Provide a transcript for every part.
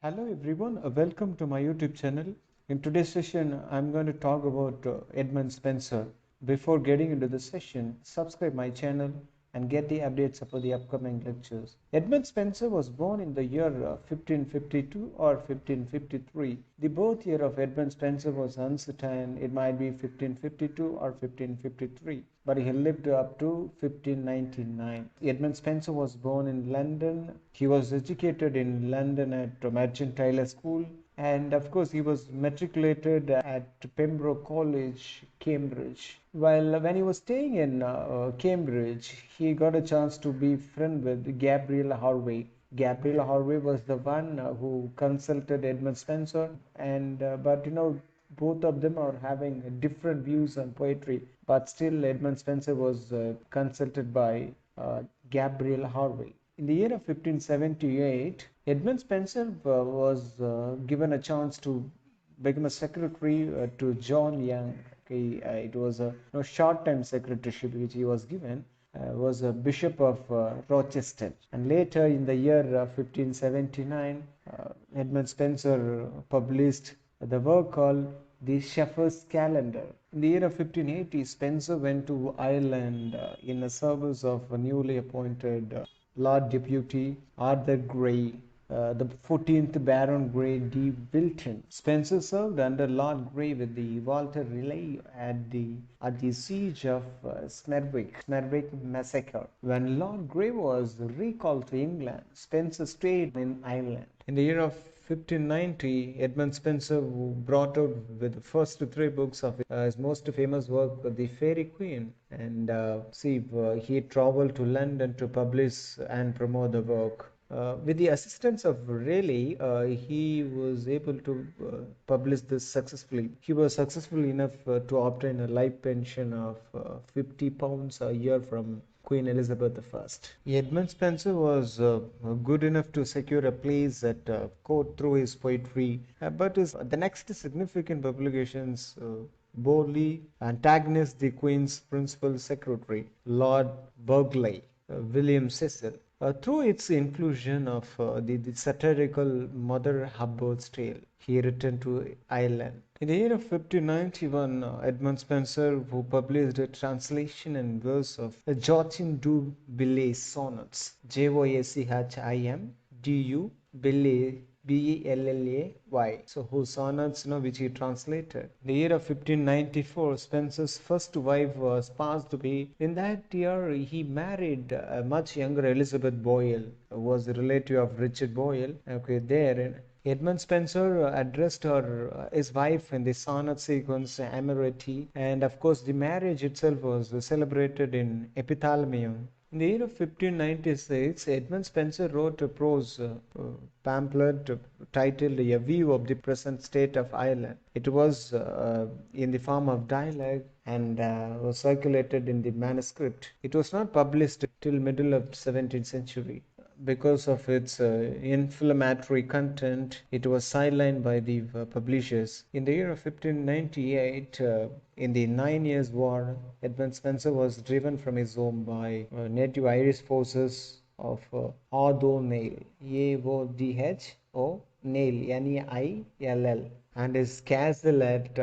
Hello everyone, welcome to my YouTube channel. In today's session, I'm going to talk about Edmund Spenser. Before getting into the session, subscribe my channel and get the updates about the upcoming lectures. Edmund Spenser was born in the year 1552 or 1553. The birth year of Edmund Spenser was uncertain. It might be 1552 or 1553, but he lived up to 1599. Edmund Spenser was born in London. He was educated in London at Merchant School, and of course he was matriculated at Pembroke College, Cambridge. While when he was staying in Cambridge, he got a chance to be friend with Gabriel Harvey. Gabriel Harvey was the one who consulted Edmund Spenser, and but both of them are having different views on poetry. But still, Edmund Spenser was consulted by Gabriel Harvey. In the year of 1578, Edmund Spenser was given a chance to become a secretary to John Young. Okay, it was a short-time secretaryship which he was given. Was a bishop of Rochester, and later in the year 1579, Edmund Spenser published the work called the Shepherd's Calendar. In the year of 1580, Spenser went to Ireland in the service of a newly appointed Lord Deputy Arthur Grey, the 14th Baron Grey de Wilton. Spenser served under Lord Grey with the Walter Raleigh at the siege of Smerwick massacre. When Lord Grey was recalled to England, Spenser stayed in Ireland. In the year of 1590, Edmund Spenser brought out with the first three books of his most famous work, the Faerie Queene. And he traveled to London to publish and promote the work. With the assistance of Raleigh, he was able to publish this successfully. He was successful enough to obtain a life pension of £50 a year from Queen Elizabeth I. Edmund Spenser was good enough to secure a place at court through his poetry, but the next significant publications boldly antagonized the Queen's principal secretary, Lord Burghley, William Cecil, through its inclusion of the satirical Mother Hubbard's Tale. He returned to Ireland. In the year of 1591, Edmund Spenser, who published a translation and verse of Joachim du Bellay sonnets, Joachim du Bellay Bellay, so whose sonnets, which he translated. In the year of 1594, Spenser's first wife was passed away. In that year, he married a much younger Elizabeth Boyle, who was a relative of Richard Boyle. Okay, there. Edmund Spenser addressed his wife in the sonnet sequence Amoreti, and of course the marriage itself was celebrated in Epithalamium. In the year of 1596, Edmund Spenser wrote a prose pamphlet titled A View of the Present State of Ireland. It was in the form of dialogue and was circulated in the manuscript. It was not published till middle of 17th century. Because of its inflammatory content, it was sidelined by the publishers. In the year of 1598, in the 9 Years' War, Edmund Spenser was driven from his home by native Irish forces of O'Donnell, A-O-D-H-O, Nail, N-E-I-L-L, and his castle at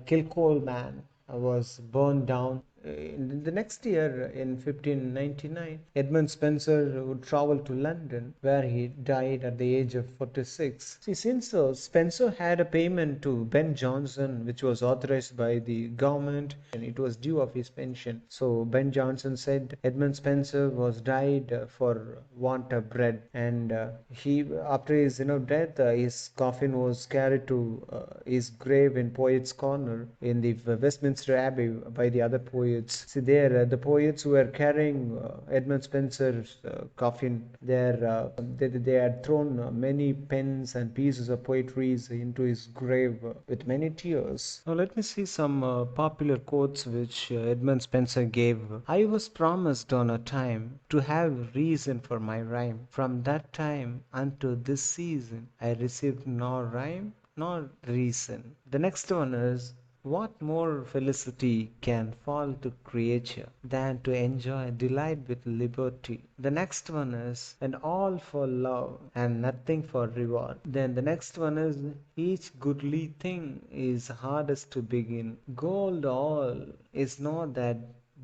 Kilcolman was burned down. In the next year, in 1599, Edmund Spenser would travel to London, where he died at the age of 46. See, since Spenser had a payment to Ben Jonson, which was authorized by the government, and it was due of his pension. So Ben Jonson said Edmund Spenser was died for want of bread, and after his death, his coffin was carried to his grave in Poets' Corner in the Westminster Abbey by the other poets. See there, the poets who were carrying Edmund Spenser's coffin, they had thrown many pens and pieces of poetry into his grave with many tears. Now let me see some popular quotes which Edmund Spenser gave. I was promised on a time to have reason for my rhyme. From that time unto this season, I received nor rhyme nor reason. The next one is, What more felicity can fall to creature than to enjoy delight with liberty? The next one is, and all for love and nothing for reward. Then the next one is, each goodly thing is hardest to begin. Gold all is not that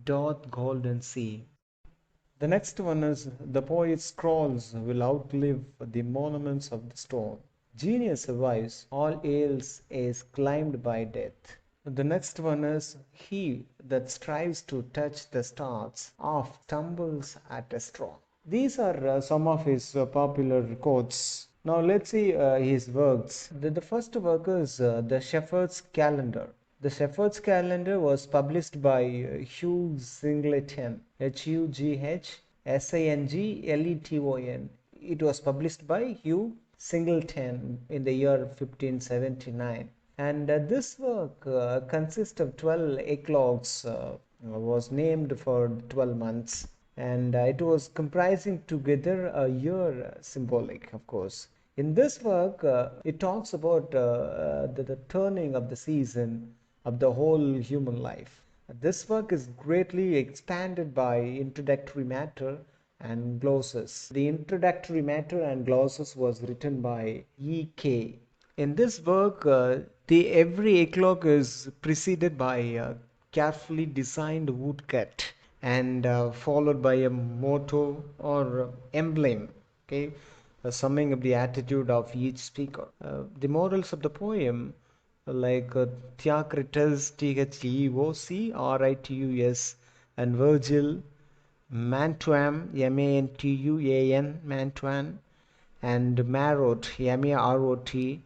doth golden see. The next one is, the poet's scrolls will outlive the monuments of the stone. Genius survives, all else is climbed by death. The next one is, he that strives to touch the stars oft stumbles at a straw. These are some of his popular quotes. Now let's see his works. The first work is The Shepherd's Calendar. The Shepherd's Calendar was published by Hugh Singleton, Hughsangleton. It was published by Hugh Singleton in the year 1579. And this work consists of 12 eclogues, was named for 12 months, and it was comprising together a year symbolic, of course. In this work, it talks about the turning of the season of the whole human life. This work is greatly expanded by introductory matter and glosses. The introductory matter and glosses was written by E.K. In this work, the every eclogue is preceded by a carefully designed woodcut and followed by a motto or emblem, okay, summing up the attitude of each speaker. The morals of the poem, like Theocritus, Theocoritus, and Virgil, Mantuan, Mantuan, Mantuan, and Marot, Marot,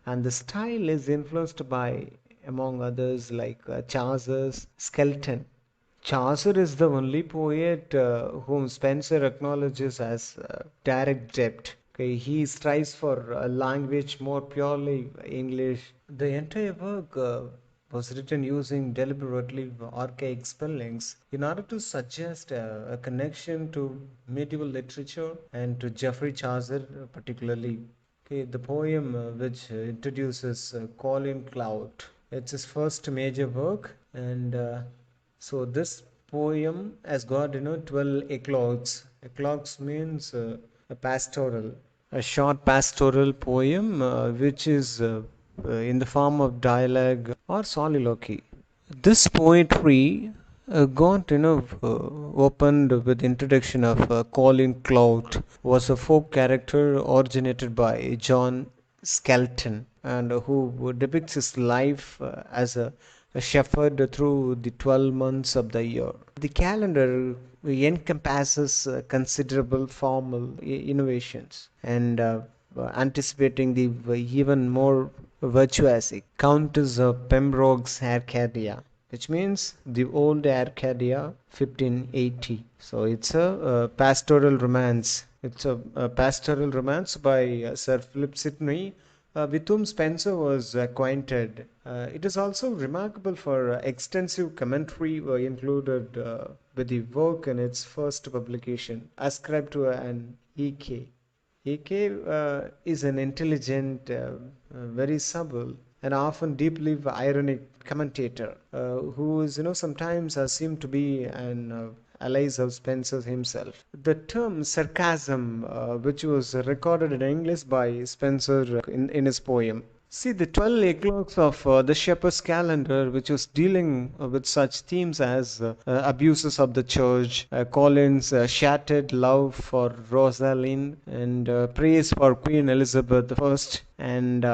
and the style is influenced by, among others, like Chaucer's Skeleton. Chaucer is the only poet whom Spenser acknowledges as direct depth. Okay, he strives for a language more purely English. The entire work was written using deliberately archaic spellings in order to suggest a connection to medieval literature and to Geoffrey Chaucer particularly. Okay, the poem which introduces Colin Cloud. It's his first major work, and so this poem has got 12 eclogues. Eclogues means a pastoral, a short pastoral poem which is in the form of dialogue or soliloquy. This poetry got opened with introduction of Colin Clout, was a folk character originated by John Skelton, and who depicts his life as a shepherd through the 12 months of the year. The calendar encompasses considerable formal innovations and anticipating the even more virtuosic Countess of Pembroke's Arcadia, which means the old Arcadia 1580. So it's a pastoral romance. It's a pastoral romance by Sir Philip Sidney, with whom Spenser was acquainted. It is also remarkable for extensive commentary included with the work in its first publication, ascribed to an E.K. E.K. Is an intelligent, very subtle, and often deeply ironic commentator who is, sometimes assumed to be an allies of Spenser himself. The term sarcasm, which was recorded in English by Spenser in his poem. See, the 12 eclogues of the Shepherd's Calendar, which was dealing with such themes as abuses of the church, Colin's shattered love for Rosalind, and praise for Queen Elizabeth I, and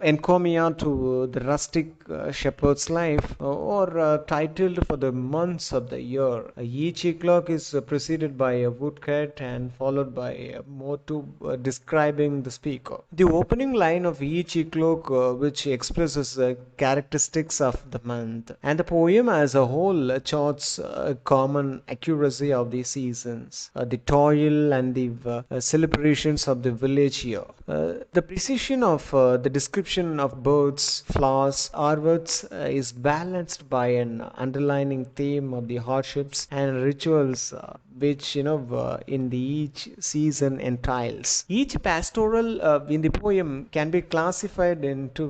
encomia to the rustic shepherd's life, or titled for the months of the year. Each eclogue is preceded by a woodcut and followed by a motto describing the speaker. The opening line of each eclogue, which expresses characteristics of the month, and the poem as a whole charts a common accuracy of the seasons, the toil and the celebrations of the village year. The precision of the description of birds, flowers, harvests is balanced by an underlining theme of the hardships and rituals which in the each season entails. Each pastoral in the poem can be classified into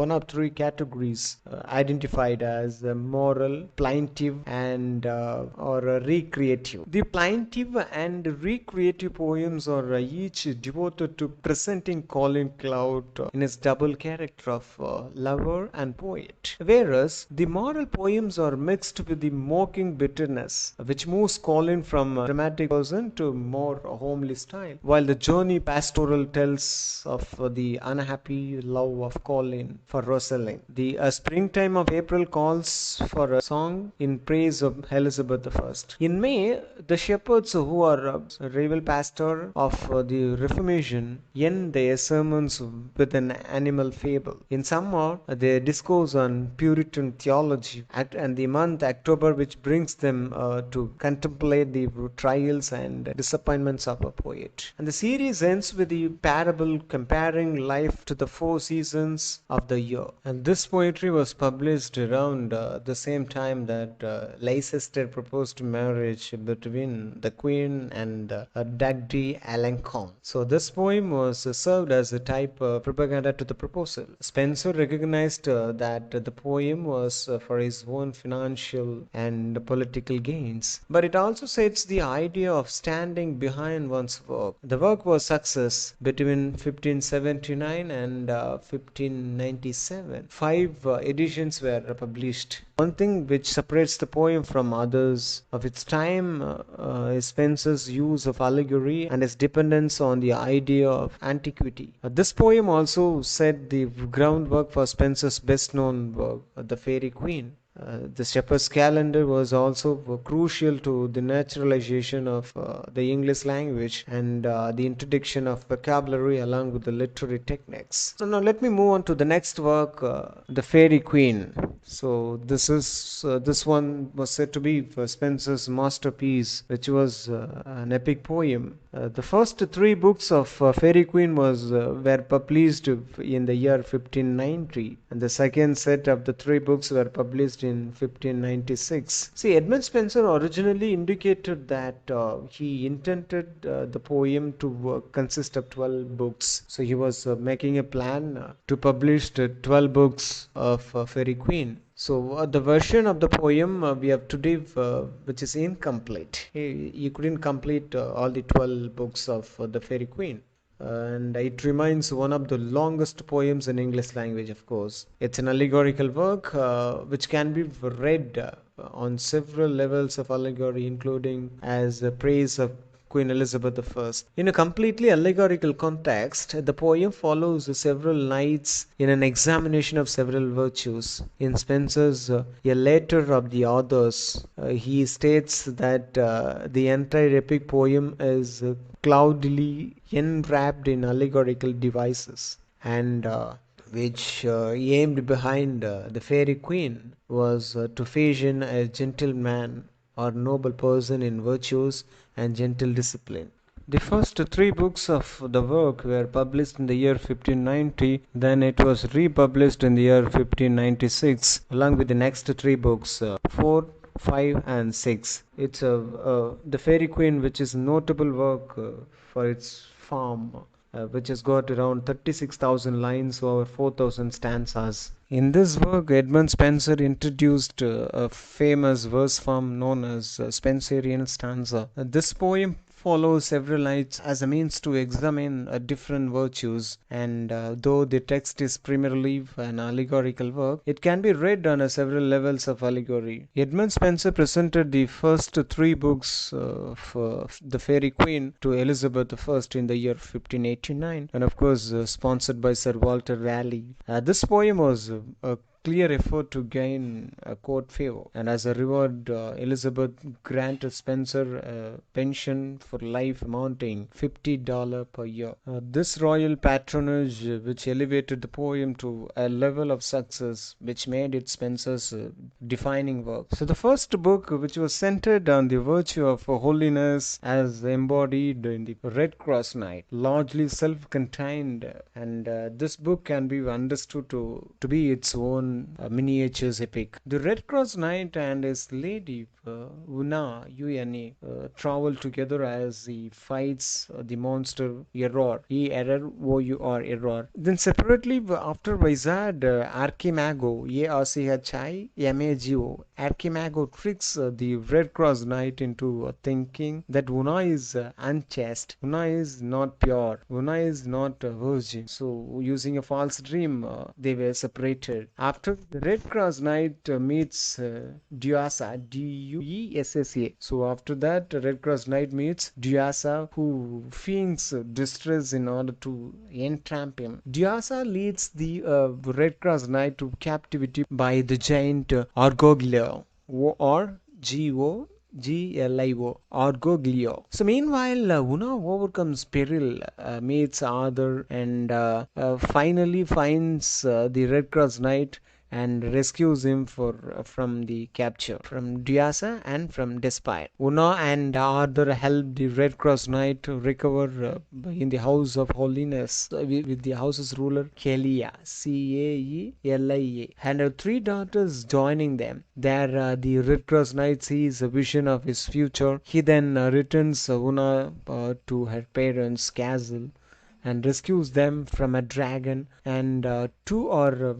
one of three categories identified as moral, plaintive, and or recreative. The plaintive and recreative poems are each devoted to presenting Colin Cloud in his double character of lover and poet, whereas the moral poems are mixed with the mocking bitterness, which moves Colin from a dramatic person to more homely style, while the journey pastoral tells of the unhappy love of Colin for Rosalind. The springtime of April calls for a song in praise of Elizabeth I. In May, the shepherds who are rival pastor of the Reformation end their sermons with an animal fable. In summer, they discourse on Puritan theology, and the month October, which brings them to contemplate the trials and disappointments of a poet. And the series ends with the parable comparing life to the four seasons of the year. And this poetry was published around the same time that Leicester proposed marriage between the Queen and Dagdy Alencon. So this poem was served as a type of propaganda to the proposal. Spenser recognized that the poem was for his own financial and political gains, but it also sets the idea of standing behind one's work. The work was success between 1579 and 1597. Five editions were published. One thing which separates the poem from others of its time is Spenser's use of allegory and his dependence on the idea of antiquity. This poem also set the groundwork for Spenser's best-known work, The Faerie Queene. The shepherd's calendar was also crucial to the naturalization of the English language and the introduction of vocabulary along with the literary techniques. So now let me move on to the next work, The Faerie Queene. So this one was said to be Spenser's masterpiece, which was an epic poem. The first three books of Faerie Queene were published in the year 1590, and the second set of the three books were published in 1596. See, Edmund Spenser originally indicated that he intended the poem to consist of 12 books. So he was making a plan to publish 12 books of Faerie Queene. So the version of the poem we have today, which is incomplete. He couldn't complete all the 12 books of the Faerie Queene. And it remains one of the longest poems in English language, of course. It's an allegorical work which can be read on several levels of allegory, including as a praise of Queen Elizabeth I. In a completely allegorical context, the poem follows several knights in an examination of several virtues. In Spenser's A Letter of the Authors, he states that the entire epic poem is cloudily enwrapped in allegorical devices, and which aimed behind the Faerie Queene was to fashion a gentleman or noble person in virtues and gentle discipline. The first three books of the work were published in the year 1590, then it was republished in the year 1596 along with the next three books, 4, 5 and 6. It's the Faerie Queene, which is a notable work for its form, which has got around 36,000 lines over 4,000 stanzas. In this work, Edmund Spenser introduced a famous verse form known as Spencerian Stanza. This poem follows several lines as a means to examine different virtues, and though the text is primarily an allegorical work, it can be read on several levels of allegory. Edmund Spenser presented the first three books of the Faerie Queene to Elizabeth I in the year 1589, and of course sponsored by Sir Walter Raleigh. This poem was a clear effort to gain court favor, and as a reward Elizabeth granted Spenser a pension for life amounting $50 per year. This royal patronage which elevated the poem to a level of success which made it Spenser's defining work. So the first book, which was centered on the virtue of holiness as embodied in the Red Cross Knight, largely self-contained, and this book can be understood to be its own own miniatures epic. The Red Cross Knight and his lady Una travel together as he fights the monster Error, Error, Error. Then separately after Wizard Archimago, Archimago, Archimago tricks the Red Cross Knight into thinking that Una is unchaste, Una is not pure, Una is not a virgin. So using a false dream, they were separated. After the Red Cross Knight meets Duasa, Duessa. So after that, Red Cross Knight meets Duasa, who feigns distress in order to entrap him. Duasa leads the Red Cross Knight to captivity by the giant Argoglio, or Glio, Argoglio. So meanwhile, Una overcomes peril, meets Arthur, and finally finds the Red Cross Knight and rescues him from the capture from Duasa and from Despair. Una and Arthur help the Red Cross Knight to recover in the House of Holiness with the house's ruler Celia, Caelia, and her three daughters joining them. There, the Red Cross Knight sees a vision of his future. He then returns Una to her parents' castle and rescues them from a dragon, and two are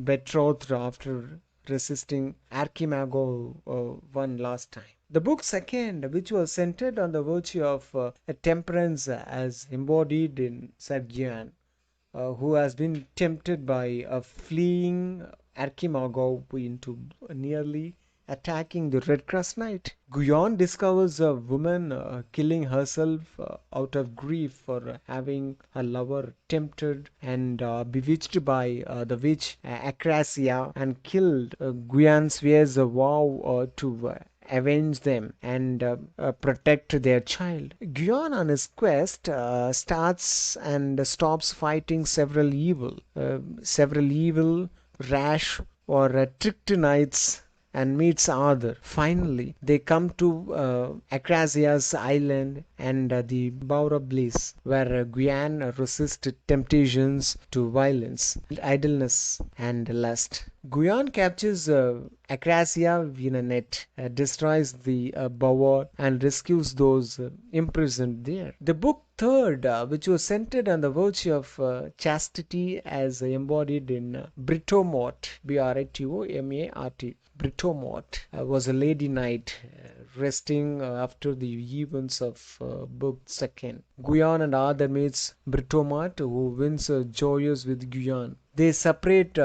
betrothed after resisting Archimago one last time. The book second, which was centered on the virtue of temperance as embodied in Sir Guyan, who has been tempted by a fleeing Archimago into nearly attacking the Red Cross Knight. Guyon discovers a woman killing herself out of grief for having a lover tempted and bewitched by the witch Acrasia and killed. Guyon swears a vow to avenge them and protect their child. Guyon on his quest starts and stops fighting several evil, rash or tricked knights, and meets Arthur. Finally, they come to Acrasia's island and the Bower of Bliss, where Guyan resists temptations to violence, idleness, and lust. Guyan captures Acrasia in a net, destroys the bower, and rescues those imprisoned there. The book third, which was centered on the virtue of chastity as embodied in Britomart, Britomart. Britomart was a lady knight resting after the events of book second. Guyan and Arthur meets Britomart, who wins joyous with Guyan. They separate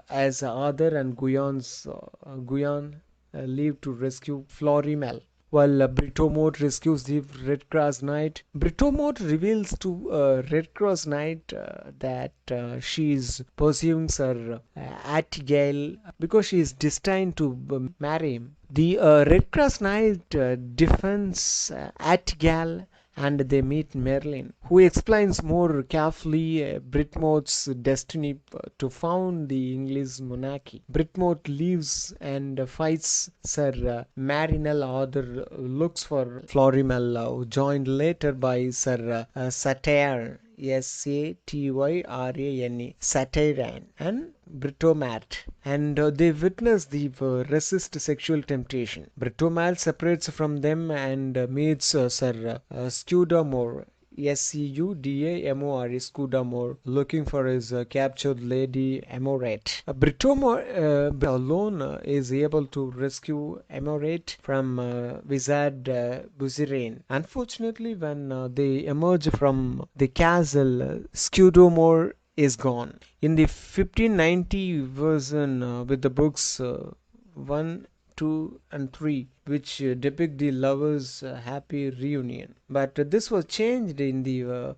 as Arthur and Guyan leave to rescue Florimel, while Britomart rescues the Red Cross Knight. Britomart reveals to Red Cross Knight that she is pursuing Sir Attigale because she is destined to marry him. The Red Cross Knight defends Attigale, and they meet Merlin, who explains more carefully Britmore's destiny to found the English monarchy. Britmore leaves and fights Sir Marinel. Arthur looks for Florimel, joined later by Sir Satyran, Satyran, Satyran, and Britomart, and they witness the resist sexual temptation. Britomart separates from them and meets Sir Scudamore, Scudamore, Scudamore, looking for his captured lady Amorette. Britomart alone is able to rescue Amorette from wizard Buzirain. Unfortunately, when they emerge from the castle, Scudamore is gone. In the 1590 version with the books 1, 2, and 3, which depict the lovers' happy reunion. But this was changed in the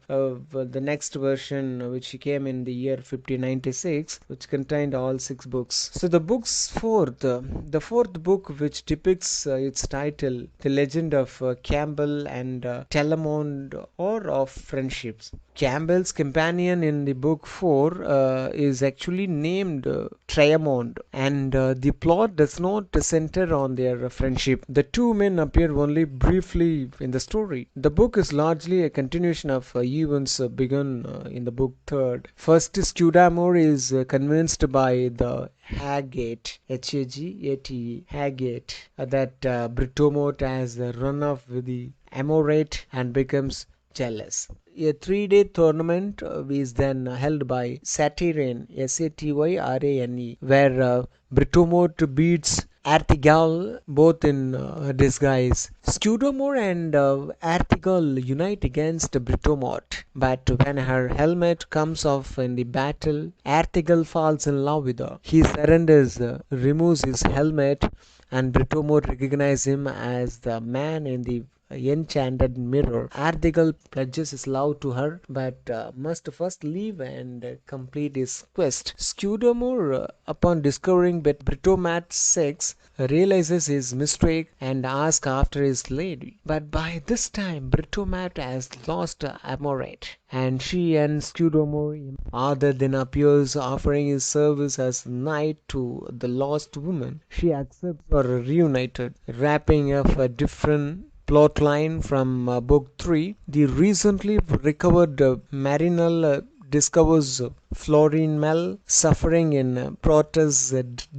next version, which came in the year 1596, which contained all 6 books. So the fourth book, which depicts its title, The Legend of Campbell and Telamond, or of Friendships. Campbell's companion in the book 4 is actually named Triamond, and the plot does not center on their friendship ship. The two men appear only briefly in the story. The book is largely a continuation of events begun in the book third. First, Scudamore is convinced by the Hagate, Hagate, Hagate, that Britomart has run off with the Amorate and becomes jealous. A 3-day tournament is then held by Satyrane, Satyrane, where Britomart beats Artegal both in disguise. Scudamore and Artegal unite against Britomart, but when her helmet comes off in the battle, Artegal falls in love with her. He surrenders, removes his helmet, and Britomart recognizes him as the man in the enchanted mirror. Artegal pledges his love to her, but must first leave and complete his quest. Scudamore, upon discovering Britomart's sex, realizes his mistake and asks after his lady. But by this time, Britomart has lost Amorate, and she and Scudamore. Arthur then appears, offering his service as knight to the lost woman. She accepts or reunited, wrapping up a different plotline from book 3. The recently recovered Marinal discovers Florimel suffering in Proteus'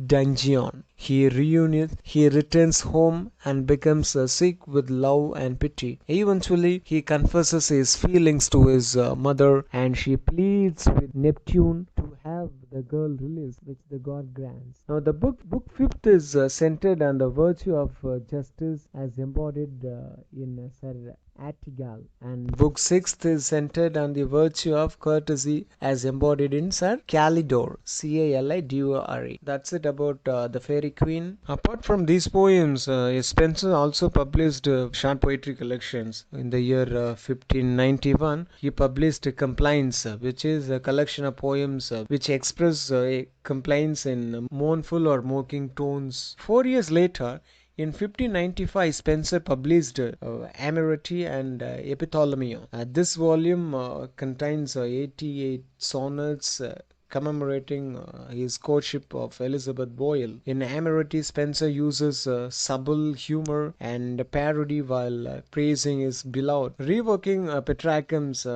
dungeon. He returns home and becomes sick with love and pity. Eventually, he confesses his feelings to his mother, and she pleads with Neptune to have the girl released, which the god grants. Now, the book fifth is centered on the virtue of justice as embodied in Sir Artegal, and book sixth is centered on the virtue of courtesy as embodied in Sir Calidore, Calidore. That's it about the Faerie Queen. Apart from these poems, Spenser also published short poetry collections. In the year 1591, he published Complaints, which is a collection of poems which express complaints in mournful or mocking tones. 4 years later, in 1595, Spenser published Amority and Epithalamium. This volume contains 88 sonnets commemorating his courtship of Elizabeth Boyle. In Amority, Spenser uses subtle humor and parody while praising his beloved, revoking Petrarchum's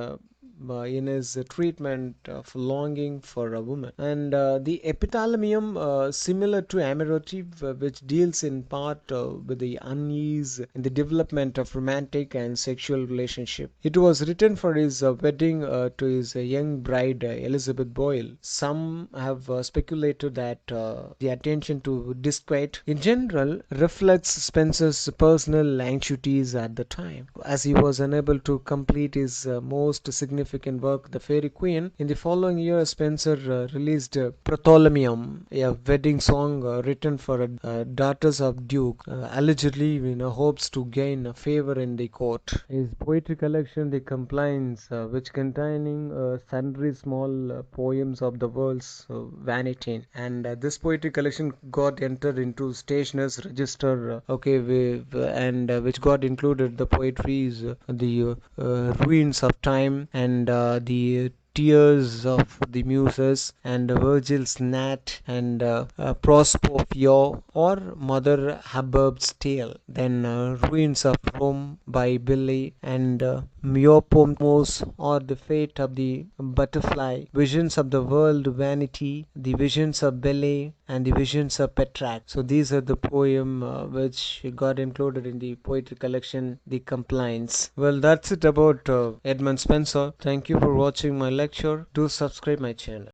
in his treatment of longing for a woman. And the Epithalamium, similar to Amority, which deals in part with the unease in the development of romantic and sexual relationship. It was written for his wedding to his young bride Elizabeth Boyle. Some have speculated that the attention to disquiet in general reflects Spenser's personal anxieties at the time, as he was unable to complete his most significant work, The Faerie Queen. In the following year, Spenser released Protholomium, a wedding song written for daughters of Duke, allegedly in hopes to gain favor in the court. His poetry collection, The Complaints, which containing sundry small poems of the world's vanity, and this poetry collection got entered into Stationer's Register, and which got included the poetries, the Ruins of Time, and the Tears of the Muses, and Virgil's Gnat, and Prospofio, or Mother Hubbard's Tale. Then Ruins of Rome by Billy, and Myopomos, or The Fate of the Butterfly, Visions of the World Vanity, The Visions of Belle, and The Visions of Petrarch. So these are the poem which got included in the poetry collection, The Complaints. Well, that's it about Edmund Spenser. Thank you for watching my lecture. Do subscribe my channel.